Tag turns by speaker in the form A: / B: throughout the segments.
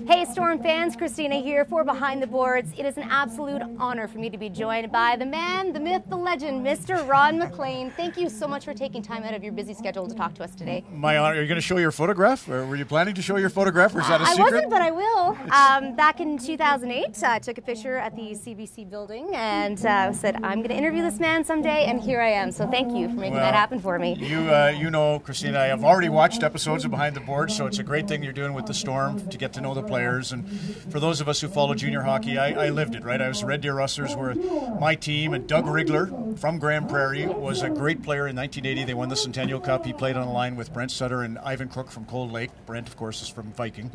A: Hey Storm fans, Christina here for Behind the Boards. It is an absolute honor for me to be joined by the man, the myth, the legend, Mr. Ron MacLean. Thank you so much for taking time out of your busy schedule to talk to us today.
B: My honor. Are you going to show your photograph? Or were you planning to show your photograph, or is that a secret?
A: I wasn't, but I will. Back in 2008, I took a picture at the CBC building and said, I'm going to interview this man someday, and here I am. So thank you for making that happen for me.
B: You know, Christina, I have already watched episodes of Behind the Boards, so it's a great thing you're doing with the Storm to get to know the players. And for those of us who follow junior hockey, I lived it, right? I was Red Deer Rustlers were my team, and Doug Rigler from Grande Prairie was a great player in 1980. They won the Centennial Cup. He played on the line with Brent Sutter and Ivan Crook from Cold Lake. Brent, of course, is from Viking.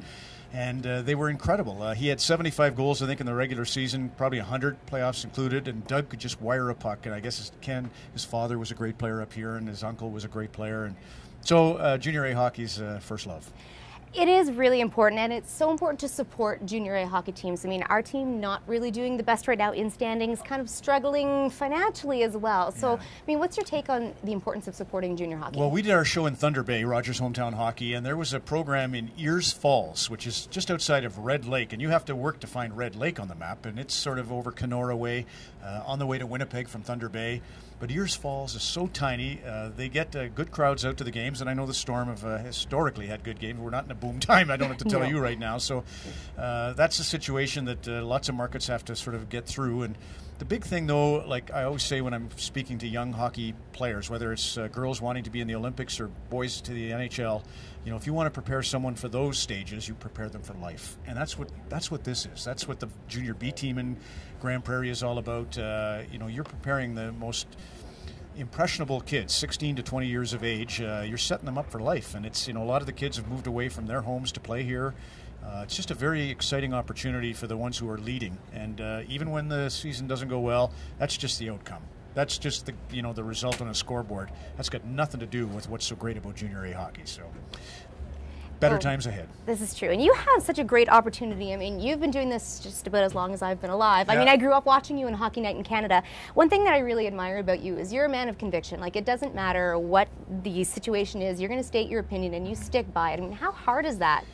B: And they were incredible. He had 75 goals, I think, in the regular season, probably 100 playoffs included, and Doug could just wire a puck. And I guess his father was a great player up here, and his uncle was a great player. And so junior A hockey's first love.
A: It is really important, and it's so important to support junior A hockey teams. I mean, our team not really doing the best right now in standings, kind of struggling financially as well. So, I mean, what's your take on the importance of supporting junior hockey?
B: Well, we did our show in Thunder Bay, Rogers Hometown Hockey, and there was a program in Ears Falls, which is just outside of Red Lake, and you have to work to find Red Lake on the map, and it's sort of over Kenora way, on the way to Winnipeg from Thunder Bay. But Ears Falls is so tiny, they get good crowds out to the games, and I know the Storm have historically had good games. We're not in a boom time, I don't have to tell you right now. So that's a situation that lots of markets have to sort of get through. And the big thing, though, like I always say when I'm speaking to young hockey players, whether it's girls wanting to be in the Olympics or boys to the NHL, you know, if you want to prepare someone for those stages, you prepare them for life. And that's what this is. That's what the Junior B team in Grande Prairie is all about. You know, you're preparing the most impressionable kids, 16 to 20 years of age. You're setting them up for life. And it's, you know, a lot of the kids have moved away from their homes to play here. It's just a very exciting opportunity for the ones who are leading. And even when the season doesn't go well, that's just the outcome. That's just the, you know, the result on a scoreboard. That's got nothing to do with what's so great about junior A hockey. So better times ahead. This
A: is true. And you have such a great opportunity. I mean, you've been doing this just about as long as I've been alive. I mean, I grew up watching you in Hockey Night in Canada. One thing that I really admire about you is you're a man of conviction. Like, it doesn't matter what the situation is, you're going to state your opinion and you stick by it. I mean, how hard is that?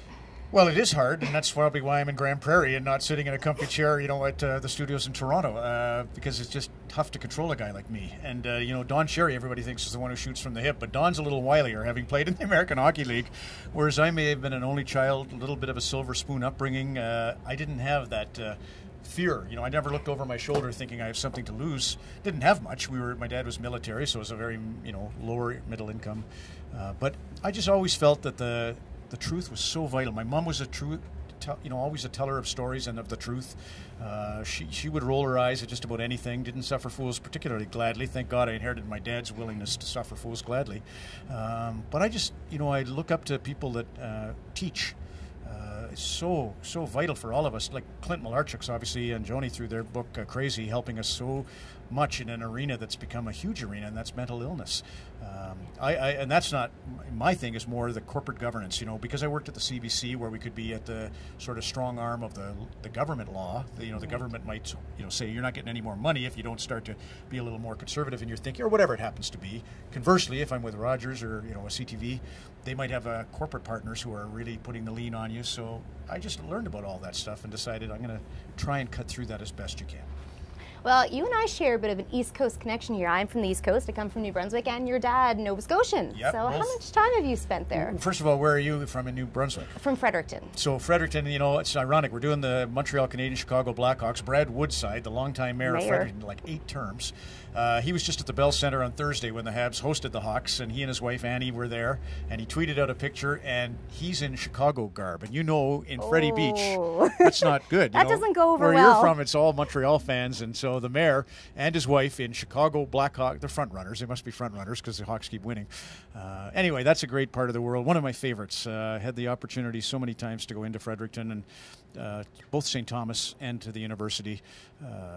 B: Well, it is hard, and that's probably why I'm in Grande Prairie and not sitting in a comfy chair, you know, at the studios in Toronto, because it's just tough to control a guy like me. And, you know, Don Cherry, everybody thinks is the one who shoots from the hip, but Don's a little wilier, having played in the American Hockey League, whereas I may have been an only child, a little bit of a silver spoon upbringing. I didn't have that fear. You know, I never looked over my shoulder thinking I have something to lose. Didn't have much. My dad was military, so it was a very, you know, lower middle income. But I just always felt that the truth was so vital. My mom was always a teller of stories and of the truth. She would roll her eyes at just about anything, didn't suffer fools particularly gladly. Thank God I inherited my dad's willingness to suffer fools gladly. But I just, you know, I look up to people that teach. It's so vital for all of us. Like Clint Malarchuk's obviously, and Joni through their book Crazy, helping us so much in an arena that's become a huge arena, and that's mental illness. And that's not my thing, is more the corporate governance, you know, because I worked at the CBC where we could be at the sort of strong arm of the government law. You know, the government might, you know, say you're not getting any more money if you don't start to be a little more conservative in your thinking, or whatever it happens to be. Conversely, if I'm with Rogers or, you know, a CTV, they might have corporate partners who are really putting the lean on you. So I just learned about all that stuff and decided I'm going to try and cut through that as best you can.
A: Well, you and I share a bit of an East Coast connection here. I'm from the East Coast. I come from New Brunswick, and your dad, Nova Scotian.
B: Yep,
A: so how much time have you spent there?
B: First of all, where are you from in New Brunswick?
A: From Fredericton.
B: So Fredericton, you know, it's ironic. We're doing the Montreal Canadiens Chicago Blackhawks. Brad Woodside, the longtime mayor of Fredericton, like 8 terms. He was just at the Bell Center on Thursday when the Habs hosted the Hawks, and he and his wife Annie were there, and he tweeted out a picture, and he's in Chicago garb. And you know, in Freddie Beach, that's not good.
A: That doesn't go over
B: well.
A: Where
B: you're from, it's all Montreal fans, and so the mayor and his wife in Chicago Blackhawks, they're front runners. They must be front runners because the Hawks keep winning. Anyway, that's a great part of the world. One of my favorites. Had the opportunity so many times to go into Fredericton, and both St. Thomas and to the university.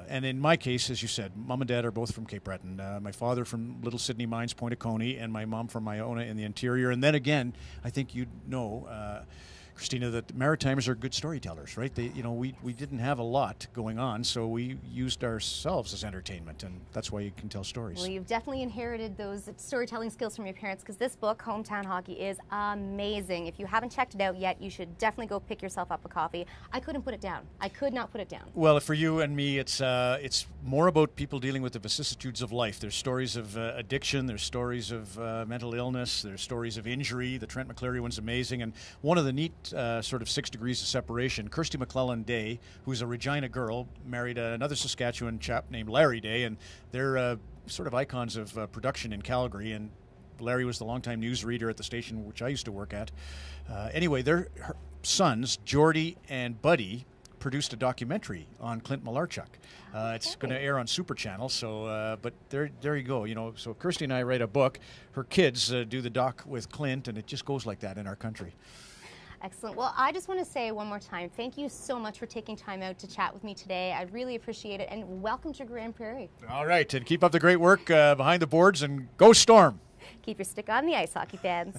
B: And in my case, as you said, mom and dad are both from Cape Breton. My father from Little Sydney Mines, Point of Coney, and my mom from Iona in the interior. And then again, I think you'd know, Christina, that the Maritimers are good storytellers, right? They, we didn't have a lot going on, so we used ourselves as entertainment, and that's why you can tell stories.
A: Well, you've definitely inherited those storytelling skills from your parents, because this book, Hometown Hockey, is amazing. If you haven't checked it out yet, you should definitely go pick yourself up a copy. I couldn't put it down. I could not put it down.
B: Well, for you and me, it's more about people dealing with the vicissitudes of life. There's stories of addiction, there's stories of mental illness, there's stories of injury. The Trent McCleary one's amazing, and one of the neat sort of 6 degrees of separation, Kirsty McClellan Day, who's a Regina girl, married another Saskatchewan chap named Larry Day, and they're sort of icons of production in Calgary, and Larry was the longtime newsreader at the station which I used to work at. Anyway, her sons, Jordy and Buddy, produced a documentary on Clint Malarchuk. It's going to air on Super Channel, so but there you go. So Kirsty and I write a book. Her kids do the doc with Clint, and it just goes like that in our country.
A: Excellent. Well, I just want to say one more time, thank you so much for taking time out to chat with me today. I really appreciate it, and welcome to Grande Prairie.
B: All right, and keep up the great work behind the boards, and go Storm!
A: Keep your stick on the ice, hockey fans.